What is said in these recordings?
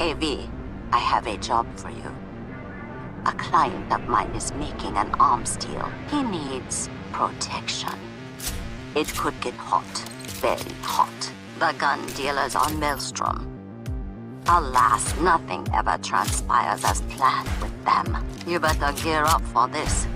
AV, I have a job for you. A client of mine is making an arms deal. He needs protection. It could get hot, very hot. The gun dealers on Maelstrom. Alas, nothing ever transpires as planned with them. You better gear up for this.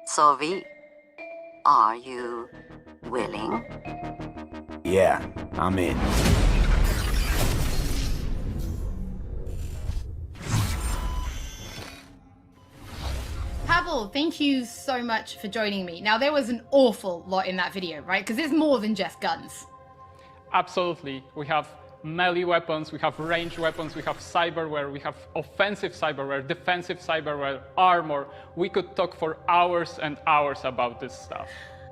So V, are you willing? Yeah, I'm in. Pavel, thank you so much for joining me. Now, there was an awful lot in that video, right? Because it's more than just guns. Absolutely. We have melee weapons, we have ranged weapons, we have cyberware, we have offensive cyberware, defensive cyberware, armor. We could talk for hours and hours about this stuff.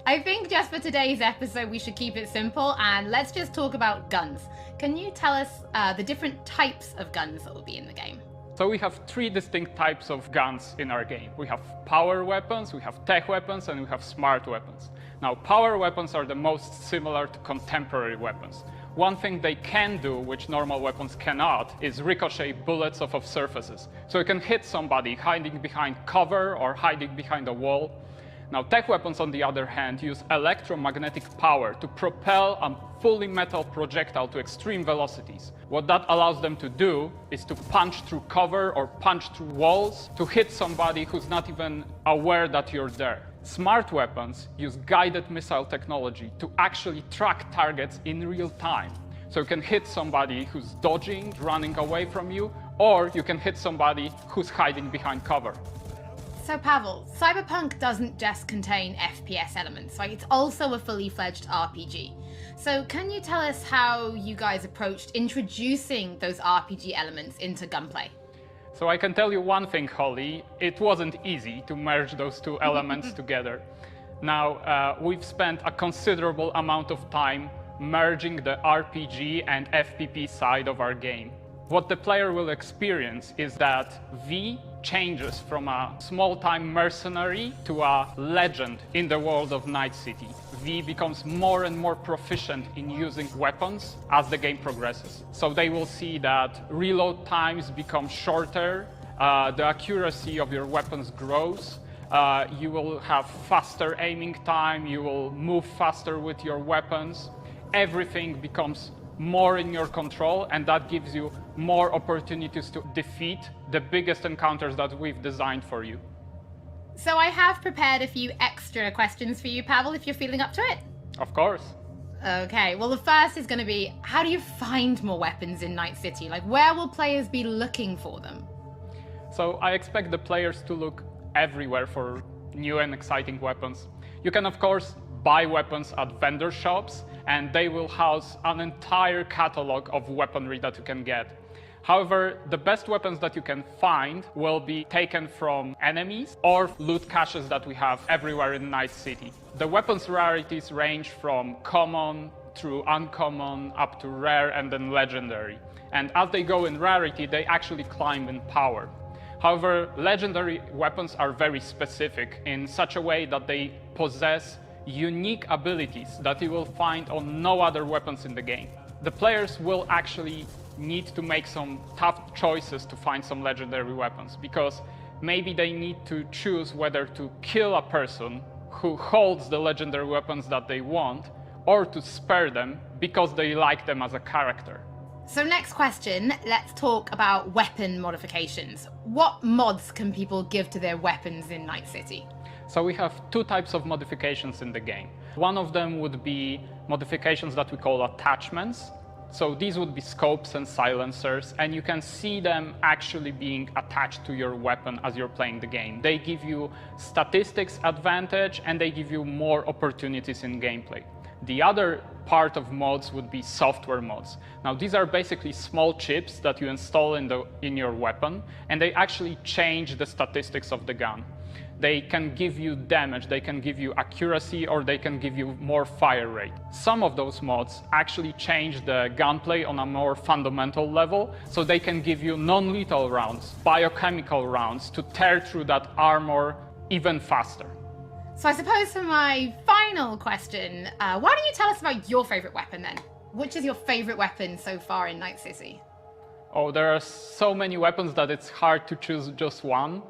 I think just for today's episode, we should keep it simple and let's just talk about guns. Can you tell us the different types of guns that will be in the game? So we have three distinct types of guns in our game. We have power weapons, we have tech weapons, and we have smart weapons. Now, power weapons are the most similar to contemporary weapons. One thing they can do, which normal weapons cannot, is ricochet bullets off of surfaces. So you can hit somebody hiding behind cover or hiding behind a wall. Now, tech weapons, on the other hand, use electromagnetic power to propel a fully metal projectile to extreme velocities. What that allows them to do is to punch through cover or punch through walls to hit somebody who's not even aware that you're there. Smart weapons use guided missile technology to actually track targets in real time. So you can hit somebody who's dodging, running away from you, or you can hit somebody who's hiding behind cover. So Pavel, Cyberpunk doesn't just contain FPS elements, right? It's also a fully fledged RPG. So can you tell us how you guys approached introducing those RPG elements into gunplay? So I can tell you one thing, Holly, it wasn't easy to merge those two elements together. Now, we've spent a considerable amount of time merging the RPG and FPP side of our game. What the player will experience is that V changes from a small-time mercenary to a legend in the world of Night City. V becomes more and more proficient in using weapons as the game progresses. So they will see that reload times become shorter, the accuracy of your weapons grows, you will have faster aiming time, you will move faster with your weapons. Everything becomes more in your control, and that gives you more opportunities to defeat the biggest encounters that we've designed for you. So I have prepared a few extra questions for you, Pavel, if you're feeling up to it. Of course. Okay, well the first is going to be, how do you find more weapons in Night City? Like, where will players be looking for them? So I expect the players to look everywhere for new and exciting weapons. You can, of course, buy weapons at vendor shops, and they will house an entire catalog of weaponry that you can get. However, the best weapons that you can find will be taken from enemies or loot caches that we have everywhere in Night City. The weapons rarities range from common through uncommon up to rare and then legendary. And as they go in rarity, they actually climb in power. However, legendary weapons are very specific in such a way that they possess unique abilities that you will find on no other weapons in the game. The players will actually need to make some tough choices to find some legendary weapons, because maybe they need to choose whether to kill a person who holds the legendary weapons that they want, or to spare them because they like them as a character. So next question, let's talk about weapon modifications. What mods can people give to their weapons in Night City? So we have two types of modifications in the game. One of them would be modifications that we call attachments. So these would be scopes and silencers, and you can see them actually being attached to your weapon as you're playing the game. They give you statistics advantage, and they give you more opportunities in gameplay. The other part of mods would be software mods. Now, these are basically small chips that you install in your weapon, and they actually change the statistics of the gun. They can give you damage, they can give you accuracy, or they can give you more fire rate. Some of those mods actually change the gunplay on a more fundamental level, so they can give you non-lethal rounds, biochemical rounds, to tear through that armor even faster. So I suppose for my final question, why don't you tell us about your favorite weapon then? Which is your favorite weapon so far in Night City? Oh, there are so many weapons that it's hard to choose just one,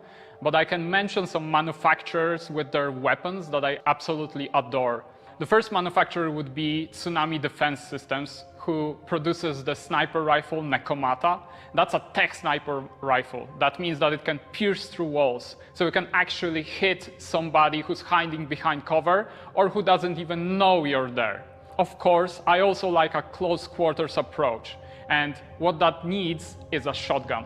but I can mention some manufacturers with their weapons that I absolutely adore. The first manufacturer would be Tsunami Defense Systems, who produces the sniper rifle Nekomata. That's a tech sniper rifle. That means that it can pierce through walls. So you can actually hit somebody who's hiding behind cover or who doesn't even know you're there. Of course, I also like a close quarters approach. And what that needs is a shotgun.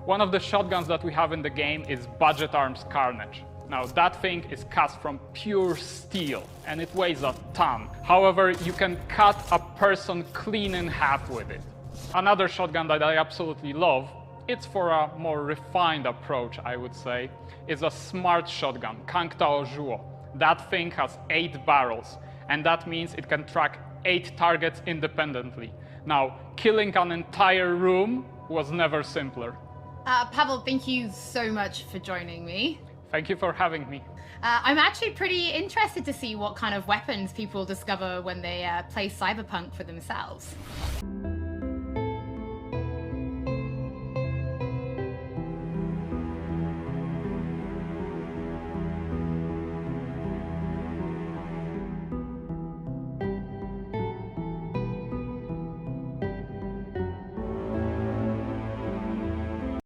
One of the shotguns that we have in the game is Budget Arms Carnage. Now, that thing is cast from pure steel, and it weighs a ton. However, you can cut a person clean in half with it. Another shotgun that I absolutely love, it's for a more refined approach, I would say, is a smart shotgun, Kangtao Zhuo. That thing has 8 barrels, and that means it can track 8 targets independently. Now, killing an entire room was never simpler. Pavel, thank you so much for joining me. Thank you for having me. I'm actually pretty interested to see what kind of weapons people discover when they play Cyberpunk for themselves.